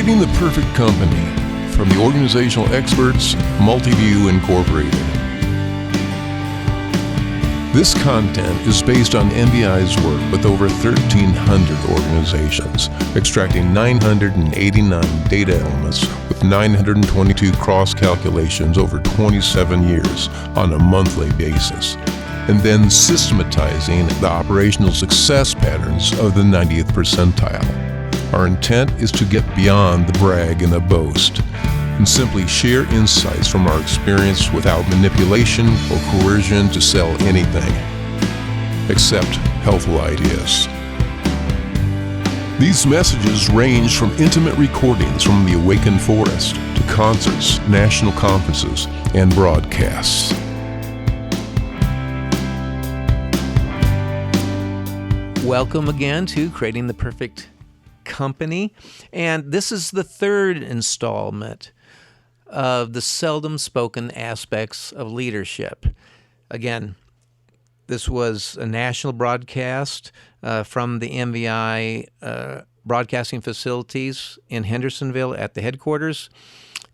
Creating the Perfect Company from the organizational experts, Multiview Incorporated. This content is based on MBI's work with over 1,300 organizations, extracting 989 data elements with 922 cross-calculations over 27 years on a monthly basis, and then systematizing the operational success patterns of the 90th percentile. Our intent is to get beyond the brag and the boast, and simply share insights from our experience without manipulation or coercion to sell anything, except helpful ideas. These messages range from intimate recordings from the Awakened Forest to concerts, national conferences, and broadcasts. Welcome again to Creating the Perfect Company, and this is the third installment of the seldom spoken aspects of leadership. Again, this was a national broadcast from the MVI broadcasting facilities in Hendersonville at the headquarters.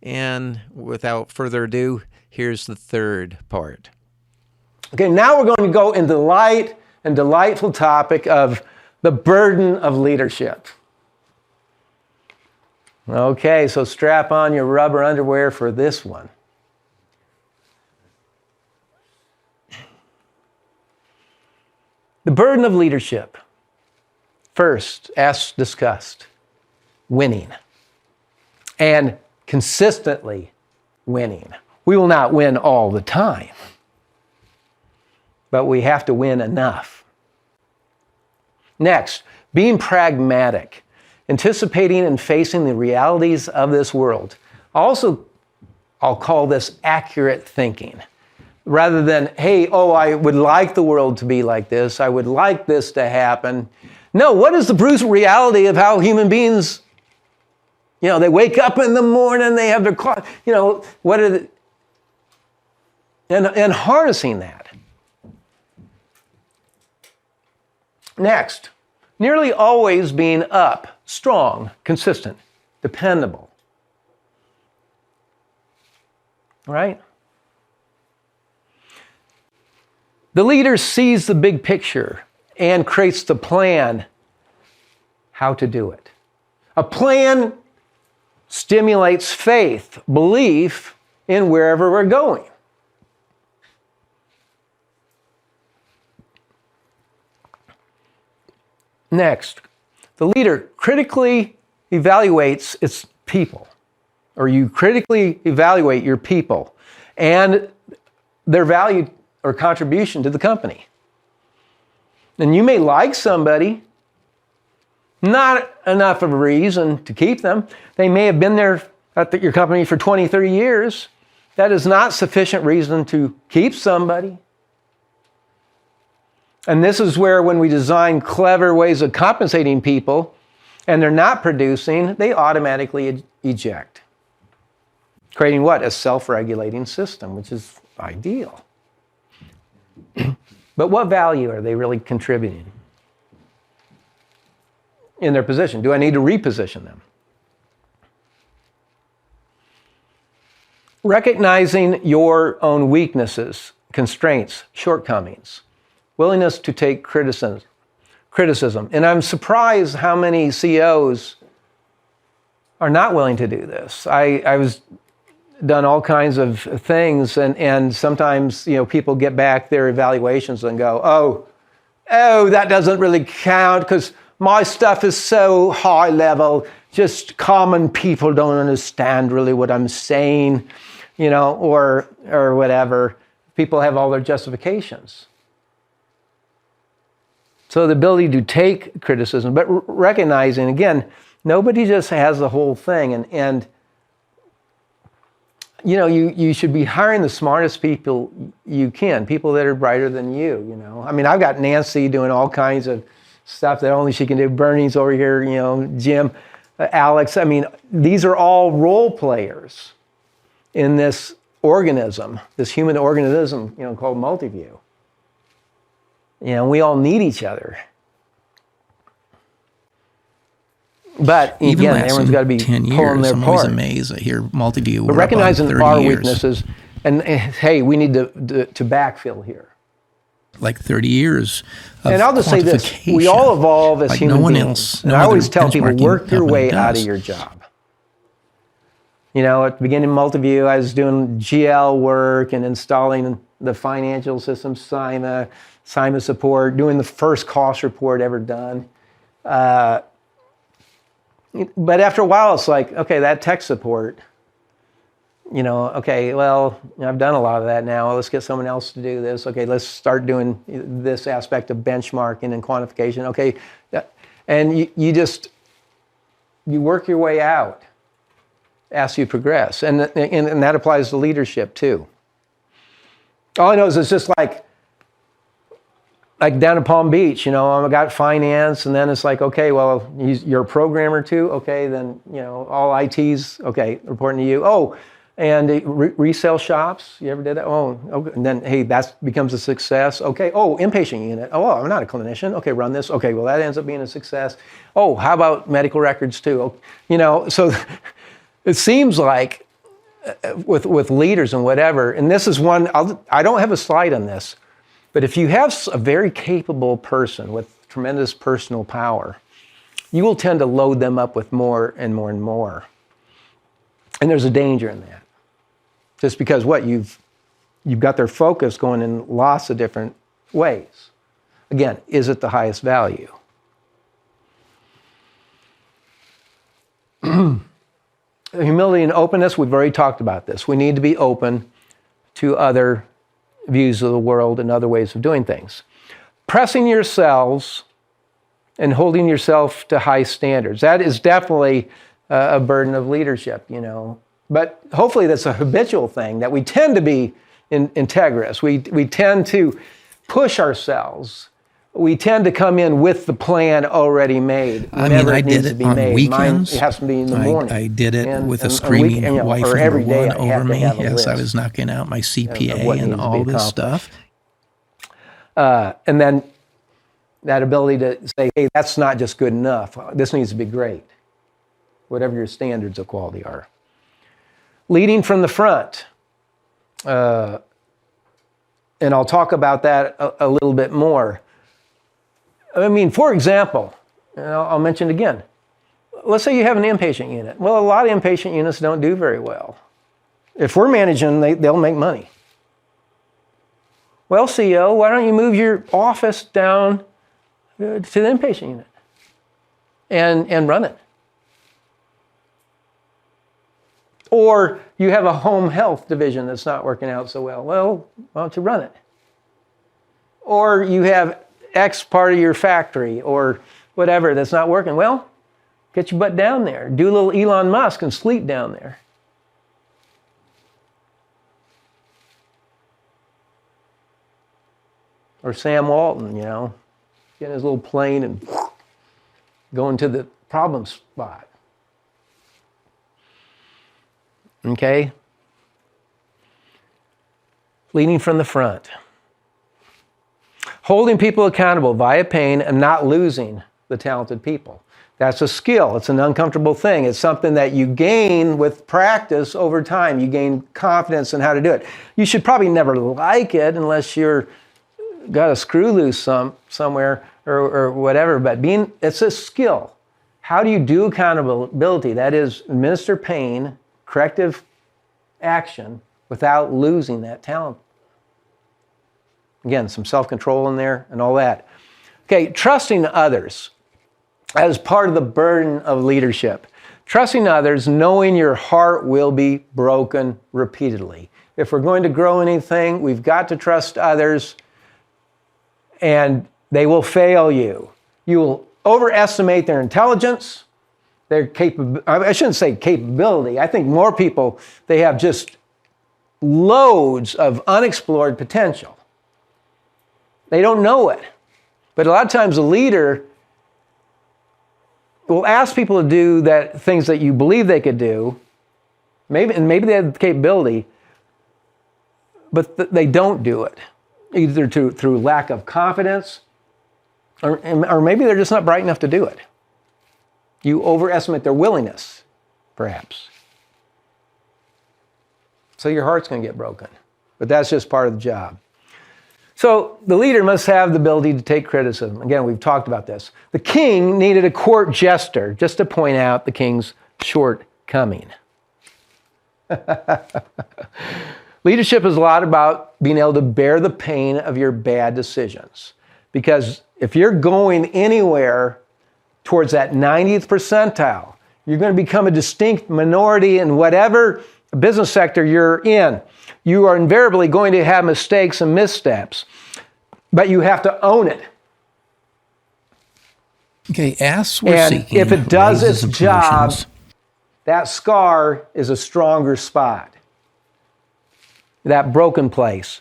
And without further ado, here's the third part. Okay, now we're going to go into the light and delightful topic of the burden of leadership. Okay, so strap on your rubber underwear for this one. The burden of leadership. First, as discussed, winning. And consistently winning. We will not win all the time, but we have to win enough. Next, being pragmatic. Anticipating and facing the realities of this world. Also, I'll call this accurate thinking. Rather than, hey, I would like the world to be like this. I would like this to happen. No, what is the brutal reality of how human beings, they wake up in the morning, they have their clock, what are the, and harnessing that. Next, nearly always being up. Strong, consistent, dependable. Right? The leader sees the big picture and creates the plan how to do it. A plan stimulates faith, belief in wherever we're going. Next. The leader critically evaluates its people, or you critically evaluate your people and their value or contribution to the company. And you may like somebody, not enough of a reason to keep them. They may have been there at your company for 20, 30 years. That is not sufficient reason to keep somebody. And this is where when we design clever ways of compensating people and they're not producing, they automatically eject. Creating what? A self-regulating system, which is ideal. But what value are they really contributing in their position? Do I need to reposition them? Recognizing your own weaknesses, constraints, shortcomings. Willingness to take criticism. And I'm surprised how many CEOs are not willing to do this. I was done all kinds of things, and sometimes people get back their evaluations and go, oh, that doesn't really count because my stuff is so high level, just common people don't understand really what I'm saying, or whatever. People have all their justifications. So the ability to take criticism, but recognizing, again, nobody just has the whole thing. And you should be hiring the smartest people you can, people that are brighter than you, I mean, I've got Nancy doing all kinds of stuff that only she can do. Bernie's over here, Jim, Alex. I mean, these are all role players in this organism, this human organism, called Multiview. We all need each other. But Even again, lasting everyone's got to be 10 pulling years. their I'm always part. amazed. I hear multi-view. But we're up on recognizing 30 our years. weaknesses, and hey, we need to backfill here. Like 30 years of And I'll just say this, quantification, we all evolve as like human no one beings. else, And no I always other tell people, benchmarking work your company way out of does. your job. You know, at the beginning of Multiview, I was doing GL work and installing the financial system, SIMA support, doing the first cost report ever done. But after a while, it's like, okay, that tech support, you know, okay, well, I've done a lot of that now. Let's get someone else to do this. Okay, let's start doing this aspect of benchmarking and quantification. Okay, and you work your way out as you progress. And that applies to leadership too. All I know is it's just like down at Palm Beach, you know, I got finance, and then it's like, okay, well, you're a programmer too? Okay, then, you know, all IT's, okay, reporting to you. Oh, and resale shops, you ever did that? Oh, okay. And then, hey, that becomes a success. Okay, oh, inpatient unit. Oh, I'm not a clinician. Okay, run this. Okay, well, that ends up being a success. Oh, how about medical records too? Oh, you know, so it seems like with leaders and whatever, and this is one, I don't have a slide on this, but if you have a very capable person with tremendous personal power, you will tend to load them up with more and more and more. And there's a danger in that. Just because you've got their focus going in lots of different ways. Again, is it the highest value? Humility and openness, we've already talked about this. We need to be open to other views of the world and other ways of doing things. Pressing yourselves and holding yourself to high standards. That is definitely a burden of leadership, you know. But hopefully that's a habitual thing, that we tend to be integrous. We tend to push ourselves. We tend to come in with the plan already made. I mean, I did it on weekends. It has to be in the morning. I did it with a screaming wife number one over me. Yes, I was knocking out my CPA and all this stuff. And then that ability to say, hey, that's not just good enough. This needs to be great, whatever your standards of quality are. Leading from the front. And I'll talk about that a little bit more. I mean, for example, and I'll mention it again. Let's say you have an inpatient unit. Well, a lot of inpatient units don't do very well. If we're managing, they'll make money. Well, CEO, why don't you move your office down to the inpatient unit and run it? Or you have a home health division that's not working out so well. Well, why don't you run it? Or you have X part of your factory or whatever that's not working. Well, get your butt down there. Do a little Elon Musk and sleep down there. Or Sam Walton, you know, get in his little plane and go into the problem spot. Okay? Leading from the front. Holding people accountable via pain and not losing the talented people. That's a skill. It's an uncomfortable thing. It's something that you gain with practice over time. You gain confidence in how to do it. You should probably never like it unless you're got a screw loose somewhere or whatever, but it's a skill. How do you do accountability? That is, administer pain, corrective action, without losing that talent. Again, some self-control in there and all that. Okay, trusting others as part of the burden of leadership. Trusting others, knowing your heart will be broken repeatedly. If we're going to grow anything, we've got to trust others, and they will fail you. You will overestimate their intelligence, their I shouldn't say capability. I think more people, they have just loads of unexplored potential. They don't know it. But a lot of times a leader will ask people to do things that you believe they could do, maybe they have the capability, but they don't do it, either through lack of confidence, or maybe they're just not bright enough to do it. You overestimate their willingness, perhaps. So your heart's going to get broken. But that's just part of the job. So the leader must have the ability to take criticism. Again, we've talked about this. The king needed a court jester just to point out the king's shortcoming. Leadership is a lot about being able to bear the pain of your bad decisions. Because if you're going anywhere towards that 90th percentile, you're going to become a distinct minority in whatever business sector you're in. You are invariably going to have mistakes and missteps, but you have to own it. Okay, as we're and seeking if it does its raises and job, promotions, that scar is a stronger spot, that broken place.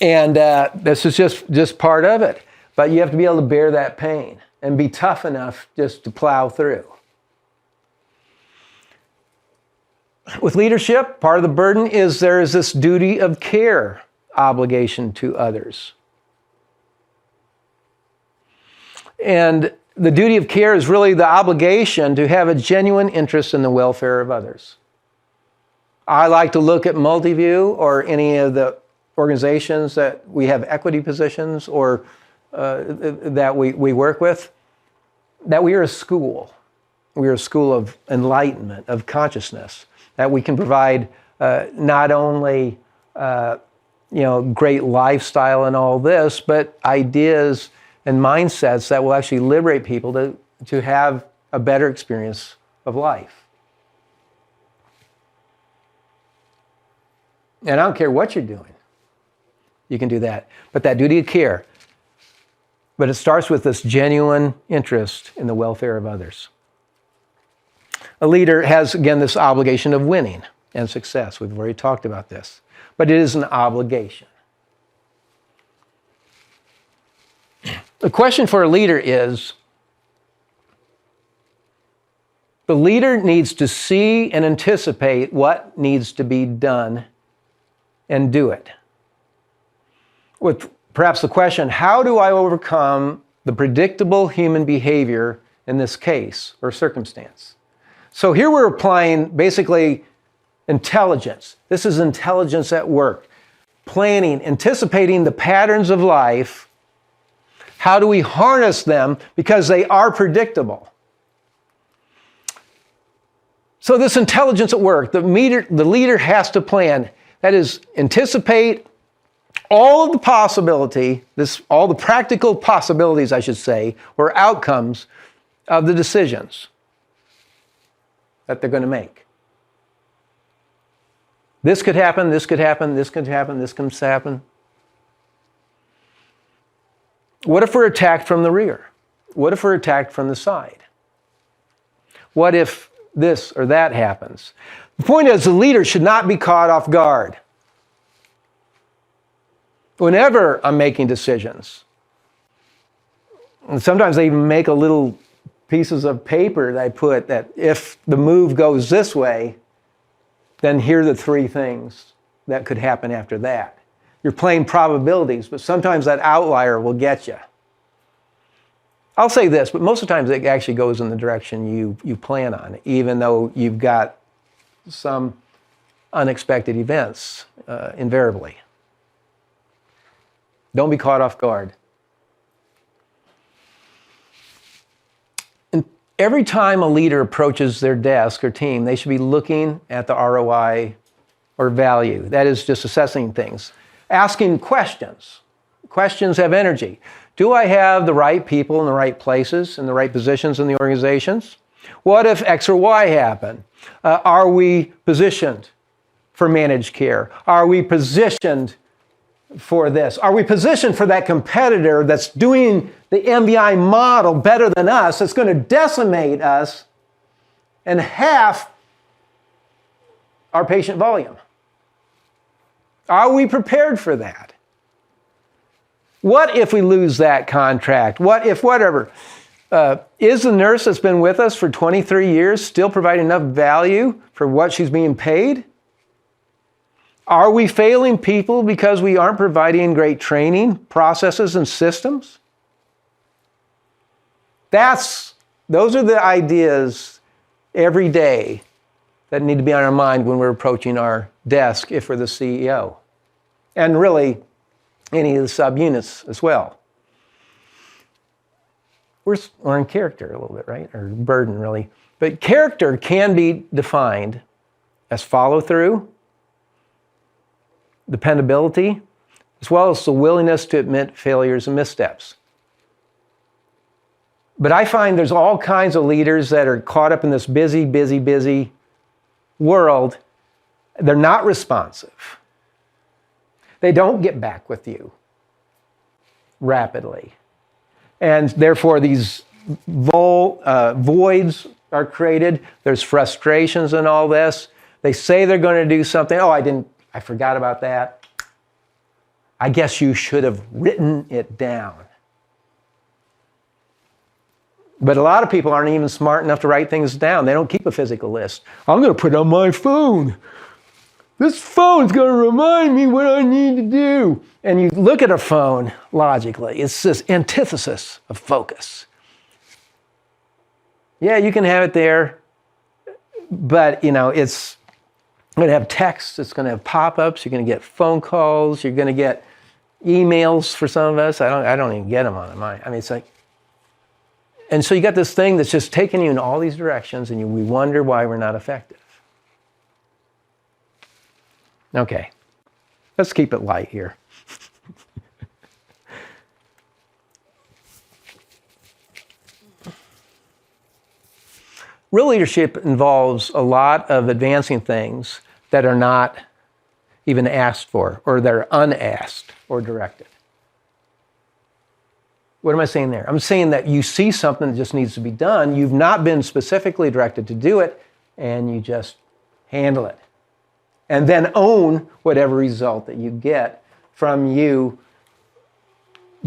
And this is just part of it. But you have to be able to bear that pain and be tough enough just to plow through. With leadership, part of the burden is there is this duty of care obligation to others. And the duty of care is really the obligation to have a genuine interest in the welfare of others. I like to look at Multiview or any of the organizations that we have equity positions or that we work with, that we are a school. We are a school of enlightenment, of consciousness, that we can provide not only great lifestyle and all this, but ideas and mindsets that will actually liberate people to have a better experience of life. And I don't care what you're doing. You can do that. But that duty of care. But it starts with this genuine interest in the welfare of others. A leader has, again, this obligation of winning and success. We've already talked about this. But it is an obligation. The question for a leader is, the leader needs to see and anticipate what needs to be done and do it. With perhaps the question, how do I overcome the predictable human behavior in this case or circumstance? So here we're applying basically intelligence. This is intelligence at work. Planning, anticipating the patterns of life. How do we harness them? Because they are predictable. So this intelligence at work, the leader has to plan. That is, anticipate all of the all the practical possibilities, I should say, or outcomes of the decisions that they're going to make. This could happen, this could happen, this could happen, this could happen. What if we're attacked from the rear? What if we're attacked from the side? What if this or that happens? The point is, the leader should not be caught off guard. Whenever I'm making decisions, and sometimes I even make a little pieces of paper that I put that if the move goes this way, then here are the three things that could happen after that. You're playing probabilities, but sometimes that outlier will get you. I'll say this, but most of the times it actually goes in the direction you plan on, even though you've got some unexpected events, invariably. Don't be caught off guard. And every time a leader approaches their desk or team, they should be looking at the ROI or value. That is just assessing things. Asking questions. Questions have energy. Do I have the right people in the right places, in the right positions in the organizations? What if X or Y happen? Are we positioned for managed care? Are we positioned for this? Are we positioned for that competitor that's doing the MBI model better than us, that's going to decimate us and half our patient volume? Are we prepared for that? What if we lose that contract? What if whatever? Is the nurse that's been with us for 23 years still providing enough value for what she's being paid? Are we failing people because we aren't providing great training, processes, and systems? That's Those are the ideas every day that need to be on our mind when we're approaching our desk if we're the CEO. And really, any of the subunits as well. We're in character a little bit, right? Or burden, really. But character can be defined as follow-through, dependability, as well as the willingness to admit failures and missteps. But I find there's all kinds of leaders that are caught up in this busy world. They're not responsive. They don't get back with you rapidly. And therefore, these voids are created. There's frustrations in all this. They say they're going to do something. Oh, I forgot about that. I guess you should have written it down. But a lot of people aren't even smart enough to write things down. They don't keep a physical list. I'm going to put it on my phone. This phone's going to remind me what I need to do. And you look at a phone logically. It's this antithesis of focus. Yeah, you can have it there, but it's going to have text. It's going to have pop-ups. You're going to get phone calls. You're going to get emails for some of us. I don't even get them on mine. I mean, it's like, and so you got this thing that's just taking you in all these directions, and we wonder why we're not effective. Okay, let's keep it light here. Real leadership involves a lot of advancing things that are not even asked for, or they're unasked or directed. What am I saying there? I'm saying that you see something that just needs to be done. You've not been specifically directed to do it, and you just handle it. And then own whatever result that you get from you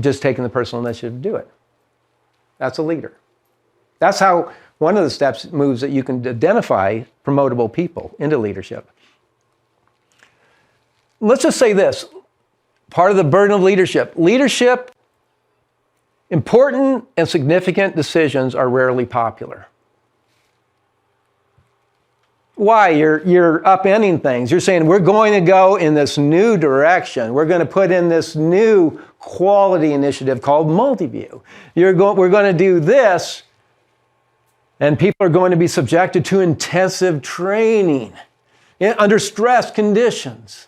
just taking the personal initiative to do it. That's a leader. That's how one of the steps moves that you can identify promotable people into leadership. Let's just say this, part of the burden of leadership. Leadership, important and significant decisions are rarely popular. Why? You're upending things. You're saying, we're going to go in this new direction. We're going to put in this new quality initiative called Multiview. We're going to do this, and people are going to be subjected to intensive training under stress conditions.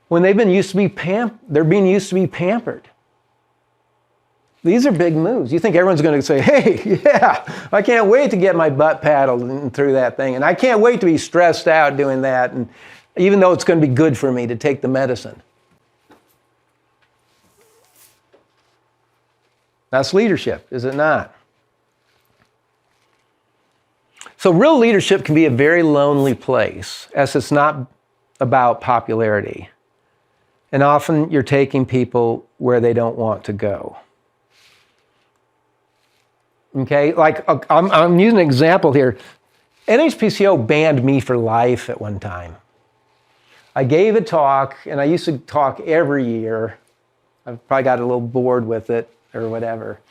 When they're being used to be pampered. These are big moves. You think everyone's going to say, hey, yeah, I can't wait to get my butt paddled through that thing. And I can't wait to be stressed out doing that. And even though it's going to be good for me to take the medicine. That's leadership, is it not? So real leadership can be a very lonely place, as it's not about popularity. And often you're taking people where they don't want to go. Okay, like I'm using an example here. NHPCO banned me for life at one time. I gave a talk, and I used to talk every year. I've probably got a little bored with it or whatever.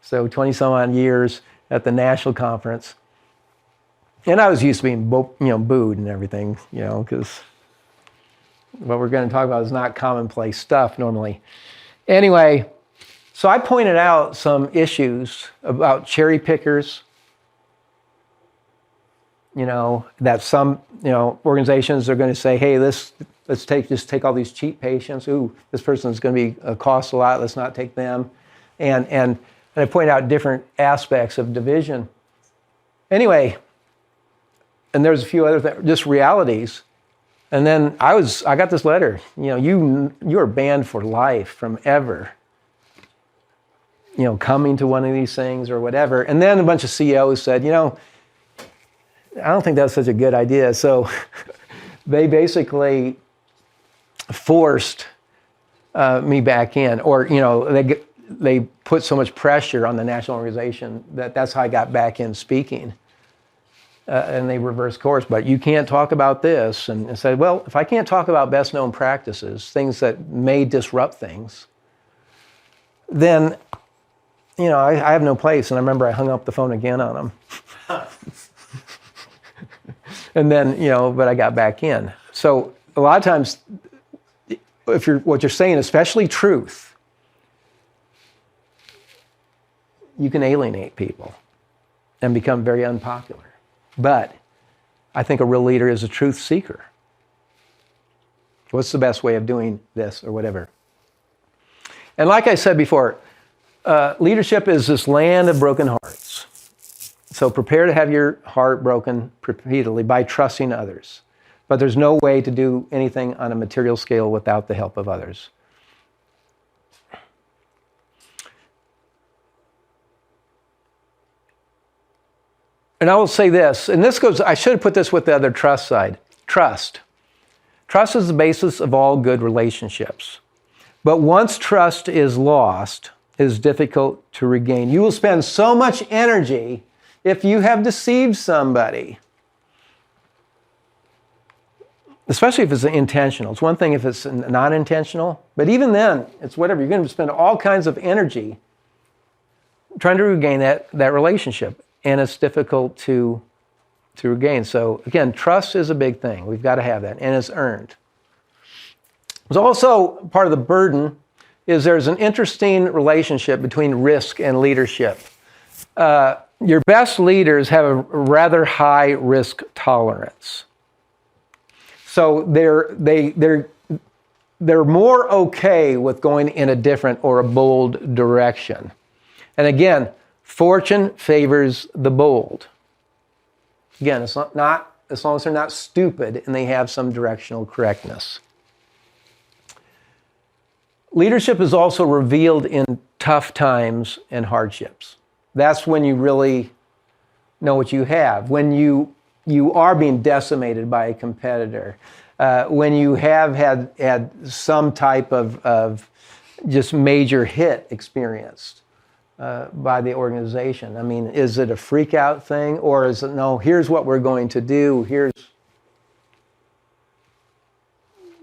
So 20 some odd years at the national conference. And I was used to being booed and everything, because what we're going to talk about is not commonplace stuff normally. Anyway, so I pointed out some issues about cherry pickers, that some, organizations are going to say, hey, let's just take all these cheap patients. Ooh, this person's going to be cost a lot. Let's not take them. And I pointed out different aspects of division. Anyway, and there's a few other just realities. And then I got this letter. You are banned for life from ever. Coming to one of these things or whatever. And then a bunch of CEOs said, I don't think that's such a good idea. So they basically forced me back in, or, they put so much pressure on the national organization that's how I got back in speaking. And they reversed course, but you can't talk about this. And said, well, if I can't talk about best known practices, things that may disrupt things, then I have no place. And I remember I hung up the phone again on them. And then, but I got back in. So a lot of times, what you're saying, especially truth, you can alienate people and become very unpopular. But I think a real leader is a truth seeker. What's the best way of doing this or whatever? And like I said before, leadership is this land of broken hearts. So prepare to have your heart broken repeatedly by trusting others. But there's no way to do anything on a material scale without the help of others. And I will say this, and this goes, I should have put this with the other trust side. Trust. Trust is the basis of all good relationships. But once trust is lost, it is difficult to regain. You will spend so much energy if you have deceived somebody. Especially if it's intentional. It's one thing if it's not intentional, but even then, it's whatever. You're going to spend all kinds of energy trying to regain that relationship. And it's difficult to regain. So again, trust is a big thing. We've got to have that, and it's earned. There's also part of the burden is there's an interesting relationship between risk and leadership. Your best leaders have a rather high risk tolerance. So they're more okay with going in a different or a bold direction. And again, fortune favors the bold. Again, it's not as long as they're not stupid and they have some directional correctness. Leadership is also revealed in tough times and hardships. That's when you really know what you have. When you are being decimated by a competitor. When you have had some type of just major hit experienced. By the organization. I mean, is it a freak out thing, or is it, no, here's what we're going to do,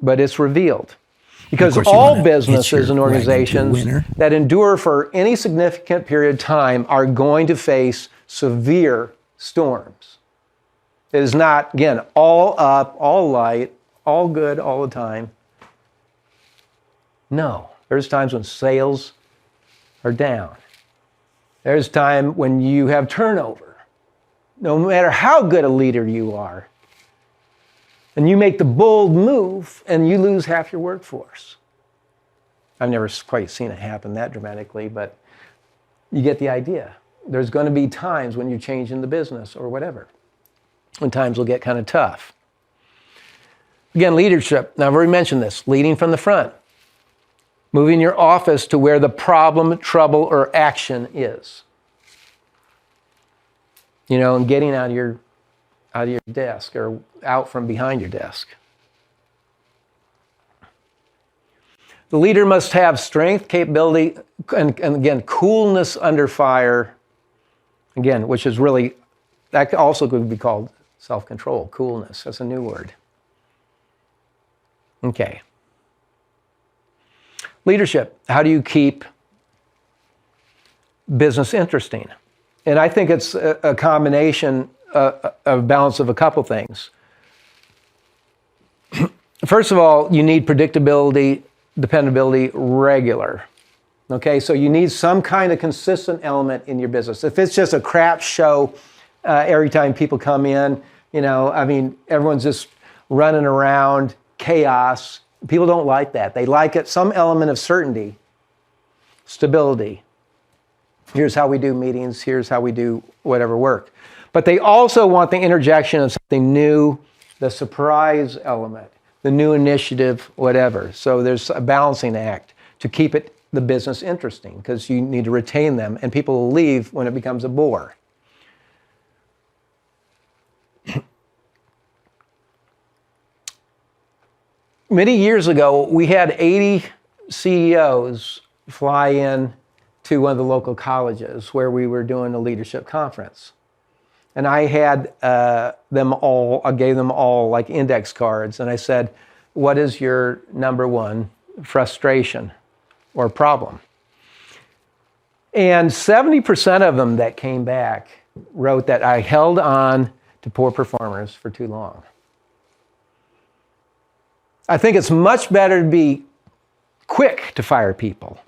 but it's revealed. Because all businesses and organizations that endure for any significant period of time are going to face severe storms. It is not, again, all up, all light, all good all the time. No, there's times when sales are down. There's time when you have turnover, no matter how good a leader you are. And you make the bold move and you lose half your workforce. I've never quite seen it happen that dramatically, but you get the idea. There's going to be times when you're changing the business or whatever, when times will get kind of tough. Again, leadership. Now, I've already mentioned this, leading from the front. Moving your office to where the problem, trouble, or action is. And getting out of your desk or out from behind your desk. The leader must have strength, capability, and again, coolness under fire. Again, which is really, that also could be called self-control, coolness. That's a new word. Okay. Leadership, how do you keep business interesting? And I think it's a combination, a balance of a couple things. First of all, you need predictability, dependability, regular. Okay, so you need some kind of consistent element in your business. If it's just a crap show every time people come in, everyone's just running around, chaos. People don't like that. They like it, some element of certainty, stability. Here's how we do meetings. Here's how we do whatever work. But they also want the interjection of something new, the surprise element, the new initiative, whatever. So there's a balancing act to keep the business interesting because you need to retain them and people will leave when it becomes a bore. Many years ago, we had 80 CEOs fly in to one of the local colleges where we were doing a leadership conference. And I had I gave them all like index cards, and I said, what is your number one frustration or problem? And 70% of them that came back wrote that I held on to poor performers for too long. I think it's much better to be quick to fire people.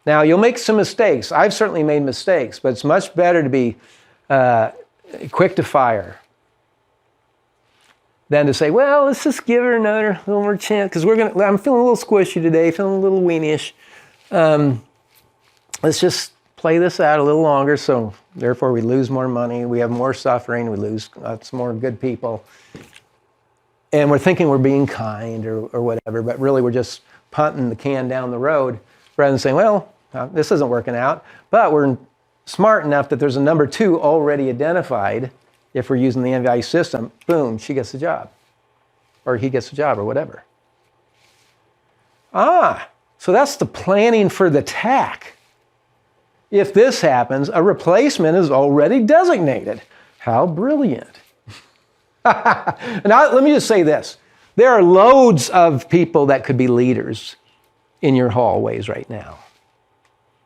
Now, you'll make some mistakes. I've certainly made mistakes, but it's much better to be quick to fire than to say, well, let's just give her another little more chance, because I'm feeling a little squishy today, feeling a little weenish. Let's just play this out a little longer, so therefore we lose more money, we have more suffering, we lose lots more good people. And we're thinking we're being kind or whatever, but really we're just punting the can down the road rather than saying, well, this isn't working out, but we're smart enough that there's a number 2 already identified. If we're using the NVIDIA system, boom, she gets the job, or he gets the job, or whatever. So that's the planning for the tack. If this happens, a replacement is already designated. How brilliant. Now, let me just say this. There are loads of people that could be leaders in your hallways right now.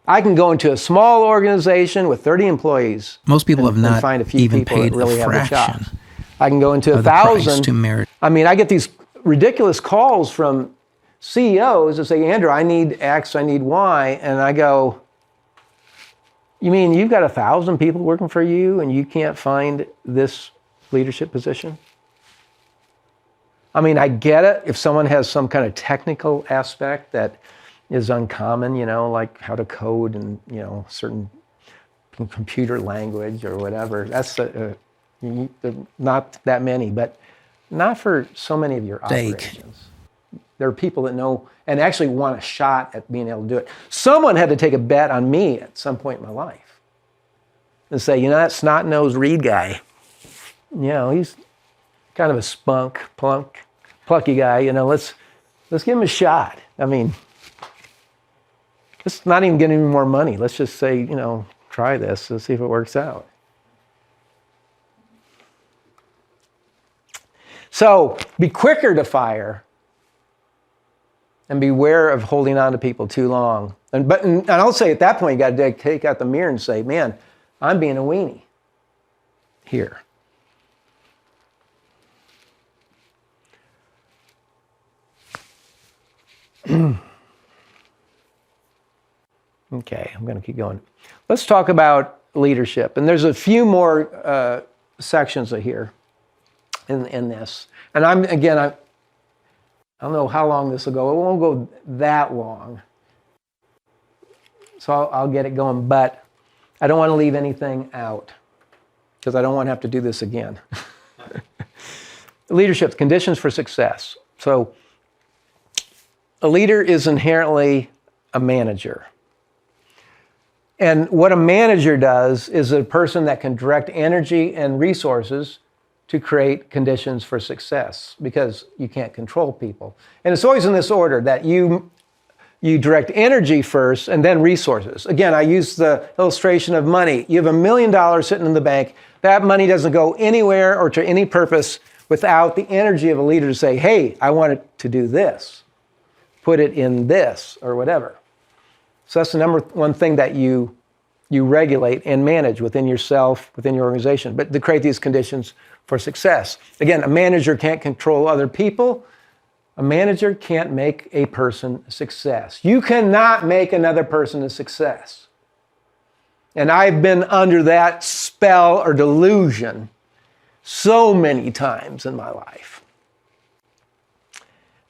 I can go into a small organization with 30 employees. Most people have not find a few even people paid that really a have the fraction. chops. I can go into 1,000. To merit. I mean, I get these ridiculous calls from CEOs that say, Andrew, I need X, I need Y. And I go, you mean you've got 1,000 people working for you and you can't find this leadership position? I mean, I get it if someone has some kind of technical aspect that is uncommon, like how to code and, certain computer language or whatever. That's not that many, but not for so many of your operations. There are people that know and actually want a shot at being able to do it. Someone had to take a bet on me at some point in my life and say, that snot-nosed Reed guy, he's kind of a plucky guy, let's give him a shot. I mean, let's not even get any more money. Let's just say, try this. Let's see if it works out. So be quicker to fire and beware of holding on to people too long. And I'll say at that point, you got to take out the mirror and say, man, I'm being a weenie here. Okay, I'm going to keep going. Let's talk about leadership. And there's a few more sections here in this. And I don't know how long this will go. It won't go that long. So I'll get it going. But I don't want to leave anything out because I don't want to have to do this again. Leadership, conditions for success. So a leader is inherently a manager. And what a manager does is a person that can direct energy and resources to create conditions for success, because you can't control people. And it's always in this order, that you direct energy first and then resources. Again, I use the illustration of money. You have $1 million sitting in the bank. That money doesn't go anywhere or to any purpose without the energy of a leader to say, hey, I want it to do this. Put it in this or whatever. So that's the number one thing that you regulate and manage within yourself, within your organization, but to create these conditions for success. Again, a manager can't control other people. A manager can't make a person a success. You cannot make another person a success. And I've been under that spell or delusion so many times in my life.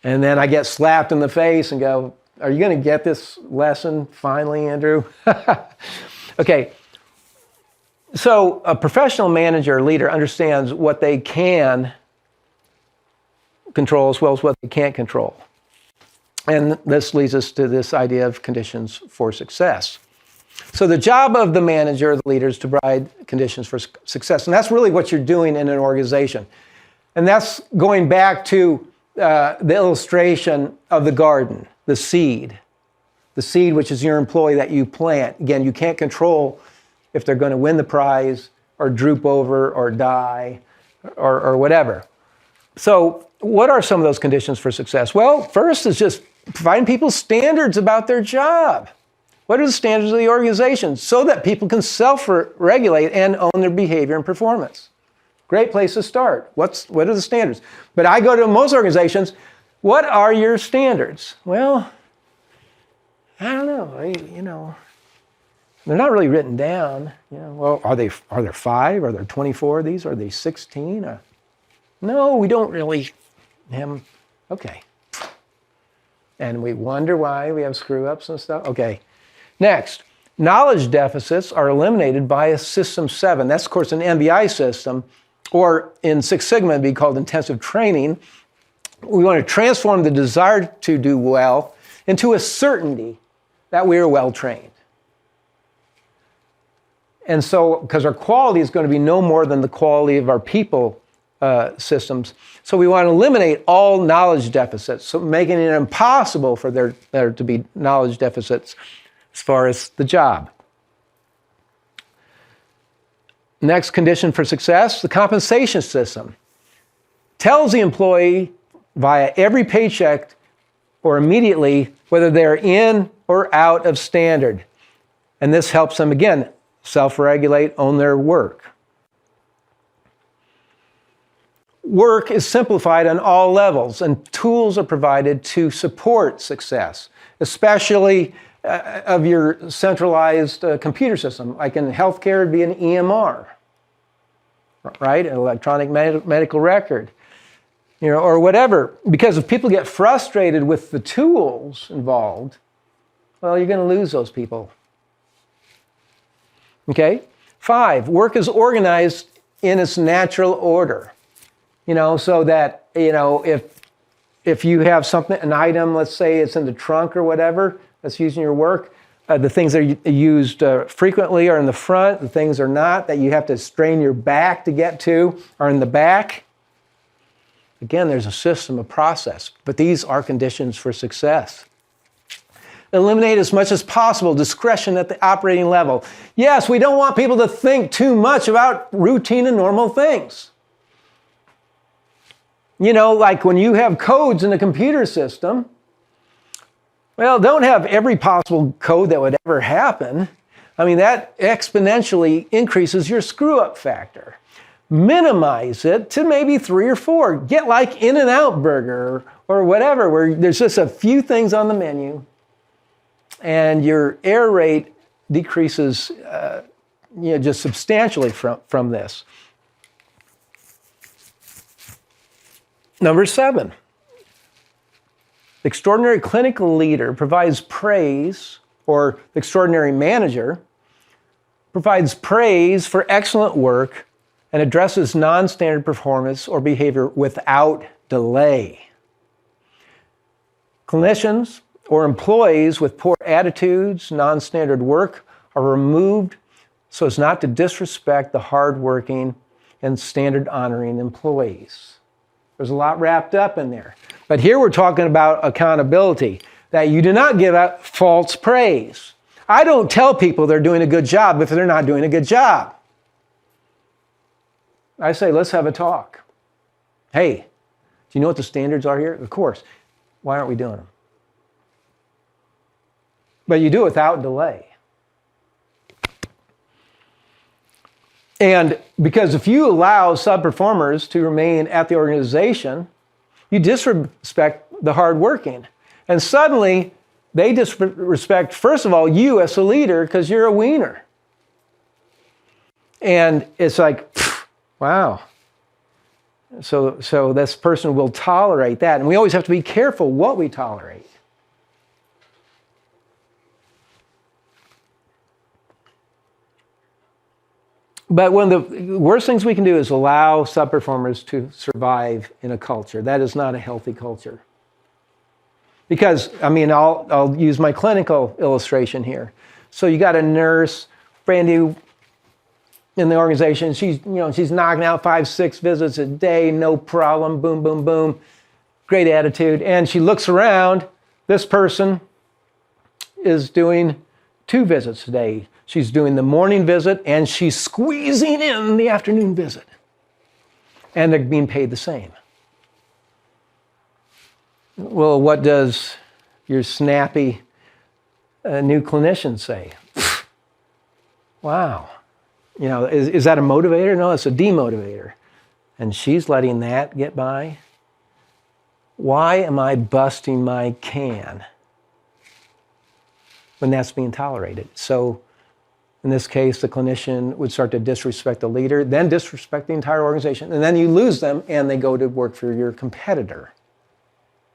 And then I get slapped in the face and go, are you going to get this lesson finally, Andrew? Okay. So a professional manager or leader understands what they can control as well as what they can't control. And this leads us to this idea of conditions for success. So the job of the manager or the leader is to provide conditions for success. And that's really what you're doing in an organization. And that's going back to the illustration of the garden, the seed. The seed, which is your employee that you plant. Again, you can't control if they're going to win the prize or droop over or die or whatever. So what are some of those conditions for success? Well, first is just providing people standards about their job. What are the standards of the organization so that people can self-regulate and own their behavior and performance? Great place to start. What are the standards? But I go to most organizations, what are your standards? Well, I don't know. They're not really written down. Well, are there 5? Are there 24 of these? Are they 16? No, we don't really have them. Okay. And we wonder why we have screw-ups and stuff. Okay. Next, knowledge deficits are eliminated by a System 7. That's, of course, an MBI system, or in Six Sigma, it'd be called intensive training. We want to transform the desire to do well into a certainty that we are well trained. And so, because our quality is going to be no more than the quality of our people systems, so we want to eliminate all knowledge deficits, so making it impossible for there to be knowledge deficits as far as the job. Next condition for success, the compensation system tells the employee via every paycheck or immediately whether they're in or out of standard. And this helps them, again, self-regulate, own their work. Work is simplified on all levels, and tools are provided to support success, especially of your centralized computer system. Like in healthcare, it'd be an EMR, right? An electronic medical record, or whatever. Because if people get frustrated with the tools involved, well, you're going to lose those people. Okay? 5, work is organized in its natural order. So that, if you have something, an item, let's say it's in the trunk or whatever, that's using your work, the things that are used frequently are in the front, the things are not, that you have to strain your back to get to, are in the back. Again, there's a system, a process, but these are conditions for success. Eliminate as much as possible discretion at the operating level. Yes, we don't want people to think too much about routine and normal things. Like when you have codes in a computer system, well, don't have every possible code that would ever happen. That exponentially increases your screw-up factor. Minimize it to maybe 3 or 4. Get like In-N-Out Burger or whatever, where there's just a few things on the menu, and your error rate decreases just substantially from this. Number 7, the extraordinary clinical leader provides praise, or the extraordinary manager provides praise for excellent work and addresses non-standard performance or behavior without delay. Clinicians or employees with poor attitudes, non-standard work are removed so as not to disrespect the hardworking and standard-honoring employees. There's a lot wrapped up in there. But here we're talking about accountability, that you do not give out false praise. I don't tell people they're doing a good job if they're not doing a good job. I say, let's have a talk. Hey, do you know what the standards are here? Of course. Why aren't we doing them? But you do it without delay. And because if you allow sub-performers to remain at the organization, you disrespect the hardworking. And suddenly, they disrespect, first of all, you as a leader because you're a wiener. And it's like, wow. So this person will tolerate that. And we always have to be careful what we tolerate. But one of the worst things we can do is allow sub-performers to survive in a culture. That is not a healthy culture. Because, I'll use my clinical illustration here. So you got a nurse, brand new in the organization. She's knocking out 5, 6 visits a day, no problem, boom, boom, boom. Great attitude. And she looks around. This person is doing 2 visits a day. She's doing the morning visit, and she's squeezing in the afternoon visit. And they're being paid the same. Well, what does your snappy new clinicians say, wow, is that a motivator? No, it's a demotivator. And she's letting that get by. Why am I busting my can when that's being tolerated? So in this case, the clinician would start to disrespect the leader, then disrespect the entire organization, and then you lose them and they go to work for your competitor.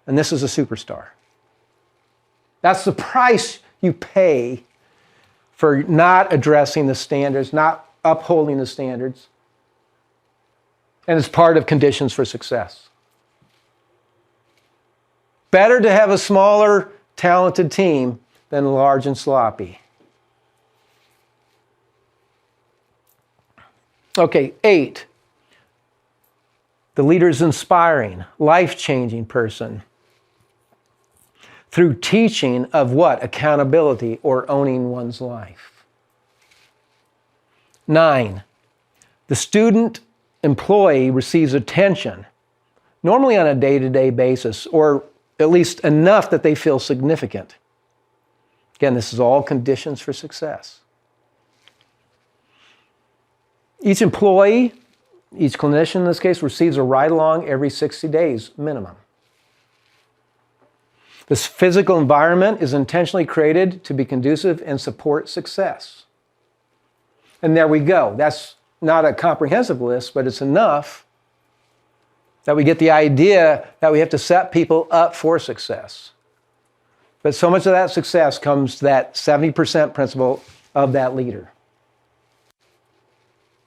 And this is a superstar. That's the price you pay for not addressing the standards, not upholding the standards. And it's part of conditions for success. Better to have a smaller, talented team than large and sloppy. Okay, 8. The leader is inspiring, life-changing person through teaching of what? Accountability or owning one's life. 9. The student employee receives attention, normally on a day-to-day basis, or at least enough that they feel significant. Again, this is all conditions for success. Each employee, each clinician in this case, receives a ride-along every 60 days minimum. This physical environment is intentionally created to be conducive and support success. And there we go. That's not a comprehensive list, but it's enough that we get the idea that we have to set people up for success. But so much of that success comes to that 70% principle of that leader,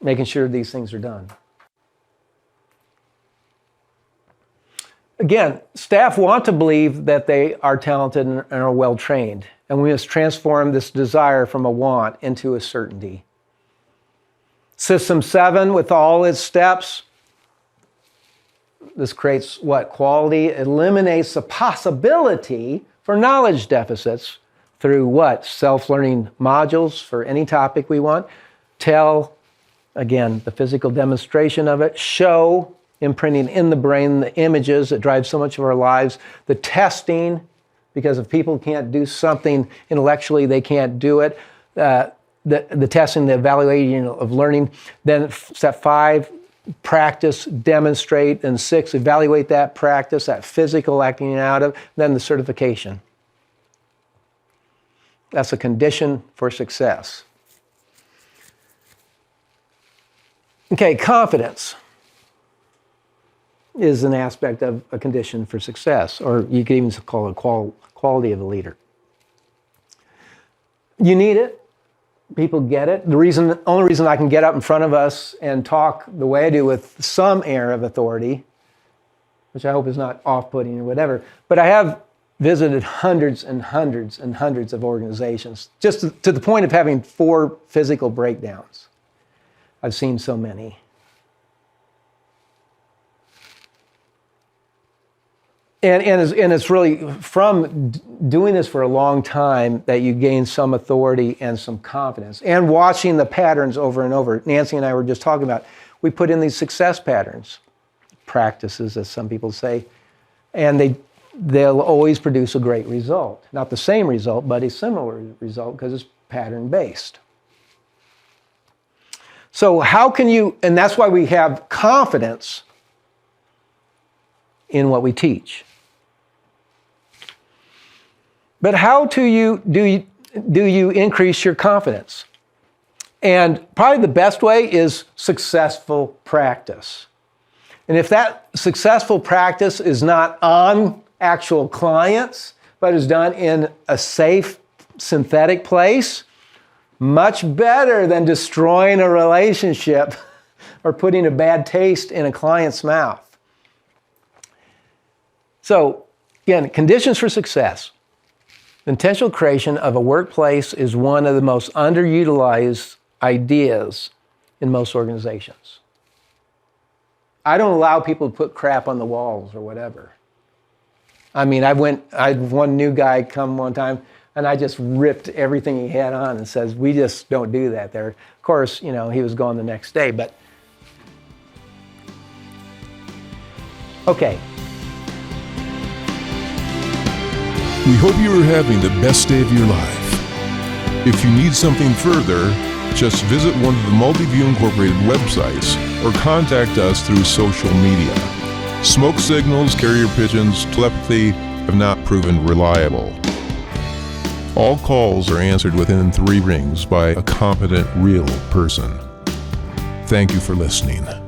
making sure these things are done. Again, staff want to believe that they are talented and are well trained, and we must transform this desire from a want into a certainty. System 7, with all its steps, this creates what? Quality. Eliminates the possibility for knowledge deficits through what? Self-learning modules for any topic we want. Tell, again, the physical demonstration of it. Show, imprinting in the brain the images that drive so much of our lives. The testing, because if people can't do something intellectually, they can't do it. The testing, the evaluating of learning. Then step 5, practice, demonstrate. And 6, evaluate that practice, that physical acting out of. Then the certification. That's a condition for success. Okay, confidence is an aspect of a condition for success, or you could even call it quality of the leader. You need it. People get it. The only reason I can get up in front of us and talk the way I do with some air of authority, which I hope is not off-putting or whatever, but I have visited hundreds and hundreds and hundreds of organizations, just to the point of having 4 physical breakdowns. I've seen so many. And it's really from doing this for a long time that you gain some authority and some confidence. And watching the patterns over and over. Nancy and I were just talking about, we put in these success patterns, practices, as some people say, and they'll always produce a great result. Not the same result, but a similar result because it's pattern-based. So how can you, and that's why we have confidence in what we teach. But how do you increase your confidence? And probably the best way is successful practice. And if that successful practice is not on actual clients, but is done in a safe, synthetic place, much better than destroying a relationship or putting a bad taste in a client's mouth. So, again, conditions for success. The intentional creation of a workplace is one of the most underutilized ideas in most organizations. I don't allow people to put crap on the walls or whatever. I mean, I had one new guy come one time, and I just ripped everything he had on and says, we just don't do that there. Of course, he was gone the next day, but okay. We hope you are having the best day of your life. If you need something further, just visit one of the Multiview Incorporated websites or contact us through social media. Smoke signals, carrier pigeons, telepathy have not proven reliable. All calls are answered within 3 rings by a competent, real person. Thank you for listening.